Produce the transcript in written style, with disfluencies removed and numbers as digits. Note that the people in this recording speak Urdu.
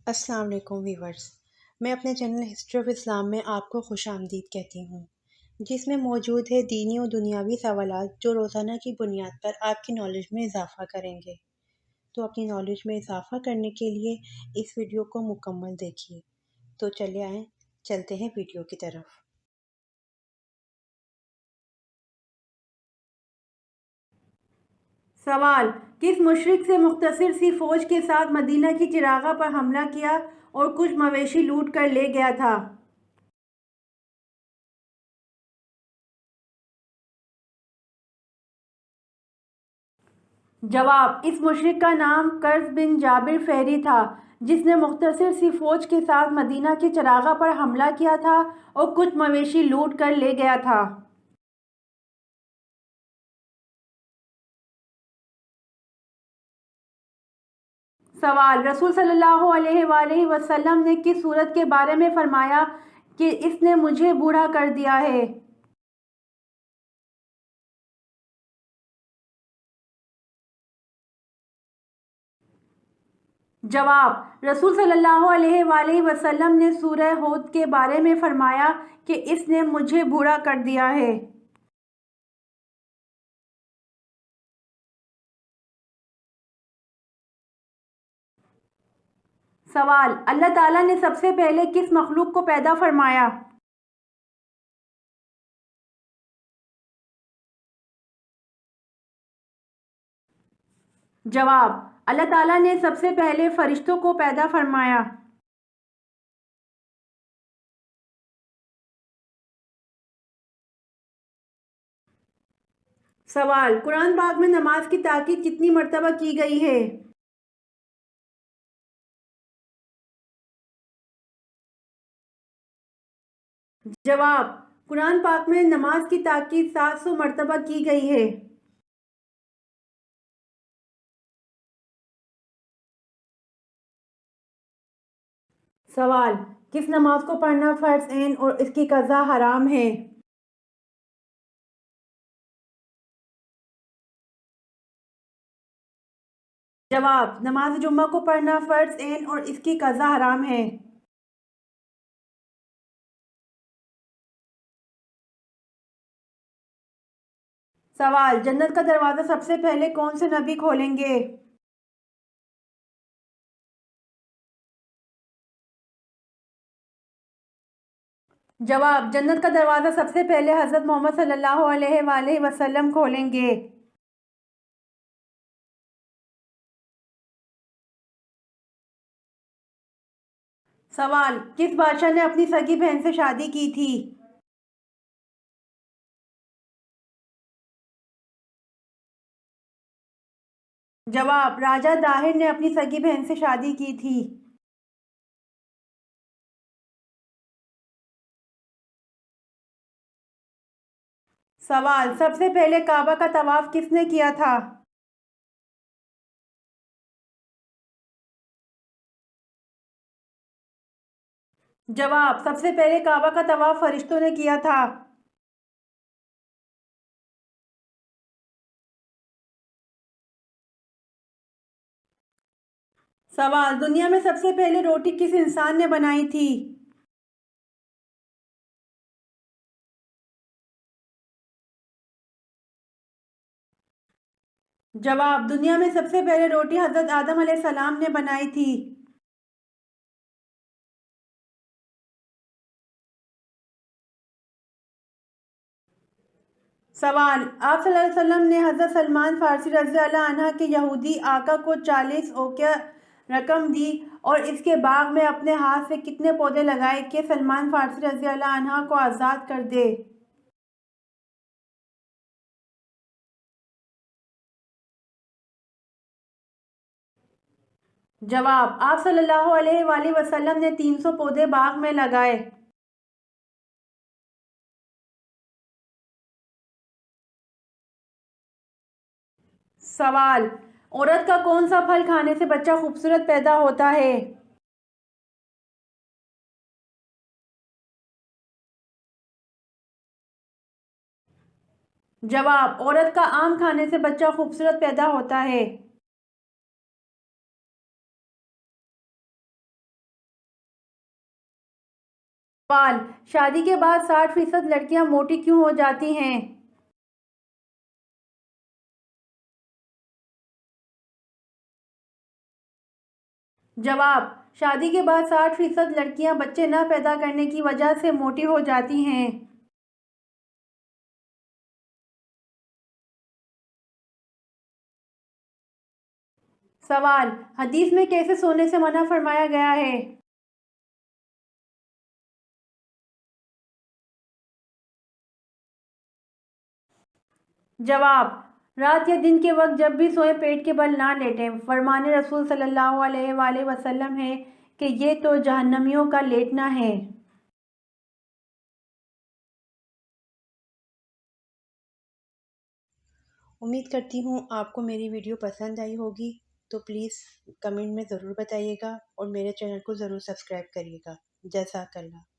السلام علیکم ویورز، میں اپنے چینل ہسٹری آف اسلام میں آپ کو خوش آمدید کہتی ہوں، جس میں موجود ہے دینی و دنیاوی سوالات جو روزانہ کی بنیاد پر آپ کی نالج میں اضافہ کریں گے۔ تو اپنی نالج میں اضافہ کرنے کے لیے اس ویڈیو کو مکمل دیکھیے۔ تو چلے آئیں، چلتے ہیں ویڈیو کی طرف۔ سوال: کس مشرک سے مختصر سی فوج کے ساتھ مدینہ کی چراغاں پر حملہ کیا اور کچھ مویشی لوٹ کر لے گیا تھا؟ جواب: اس مشرک کا نام قرظ بن جابر فہری تھا، جس نے مختصر سی فوج کے ساتھ مدینہ کی چراغاں پر حملہ کیا تھا اور کچھ مویشی لوٹ کر لے گیا تھا۔ سوال: رسول صلی اللہ علیہ وآلہ وسلم نے کس سورت کے بارے میں فرمایا کہ اس نے مجھے بوڑھا کر دیا ہے؟ جواب: رسول صلی اللہ علیہ وآلہ وسلم نے سورہ ہود کے بارے میں فرمایا کہ اس نے مجھے بوڑھا کر دیا ہے۔ سوال: اللہ تعالیٰ نے سب سے پہلے کس مخلوق کو پیدا فرمایا؟ جواب: اللہ تعالیٰ نے سب سے پہلے فرشتوں کو پیدا فرمایا۔ سوال: قرآن پاک میں نماز کی تاکید کتنی مرتبہ کی گئی ہے؟ جواب: قرآن پاک میں نماز کی تاکید 700 مرتبہ کی گئی ہے۔ سوال: کس نماز کو پڑھنا فرض عین اور اس کی قضا حرام ہے؟ جواب: نماز جمعہ کو پڑھنا فرض عین اور اس کی قضا حرام ہے۔ سوال: جنت کا دروازہ سب سے پہلے کون سے نبی کھولیں گے؟ جواب: جنت کا دروازہ سب سے پہلے حضرت محمد صلی اللہ علیہ وآلہ وسلم کھولیں گے۔ سوال: کس بادشاہ نے اپنی سگی بہن سے شادی کی تھی؟ جواب: راجہ داہر نے اپنی سگی بہن سے شادی کی تھی۔ سوال: سب سے پہلے کعبہ کا طواف کس نے کیا تھا؟ جواب: سب سے پہلے کعبہ کا طواف فرشتوں نے کیا تھا۔ سوال: دنیا میں سب سے پہلے روٹی کس انسان نے بنائی تھی؟ جواب: دنیا میں سب سے پہلے روٹی حضرت آدم علیہ السلام نے بنائی تھی۔ سوال: آپ صلی اللہ علیہ وسلم نے حضرت سلمان فارسی رضی اللہ عنہ کے یہودی آقا کو 40 اوقیہ رقم دی اور اس کے باغ میں اپنے ہاتھ سے کتنے پودے لگائے کہ سلمان فارسی رضی اللہ عنہ کو آزاد کر دے؟ جواب: آپ صلی اللہ علیہ وآلہ وسلم نے 300 پودے باغ میں لگائے۔ سوال: عورت کا کون سا پھل کھانے سے بچہ خوبصورت پیدا ہوتا ہے؟ جواب: عورت کا آم کھانے سے بچہ خوبصورت پیدا ہوتا ہے۔ سوال: شادی کے بعد 60% لڑکیاں موٹی کیوں ہو جاتی ہیں؟ جواب: شادی کے بعد 60% لڑکیاں بچے نہ پیدا کرنے کی وجہ سے موٹی ہو جاتی ہیں۔ سوال: حدیث میں کیسے سونے سے منع فرمایا گیا ہے؟ جواب: رات یا دن کے وقت جب بھی سوئیں پیٹ کے بل نہ لیٹیں۔ فرمان رسول صلی اللہ علیہ وآلہ وسلم ہے کہ یہ تو جہنمیوں کا لیٹنا ہے۔ امید کرتی ہوں آپ کو میری ویڈیو پسند آئی ہوگی، تو پلیز کمنٹ میں ضرور بتائیے گا اور میرے چینل کو ضرور سبسکرائب کریے گا۔ جزاک اللہ۔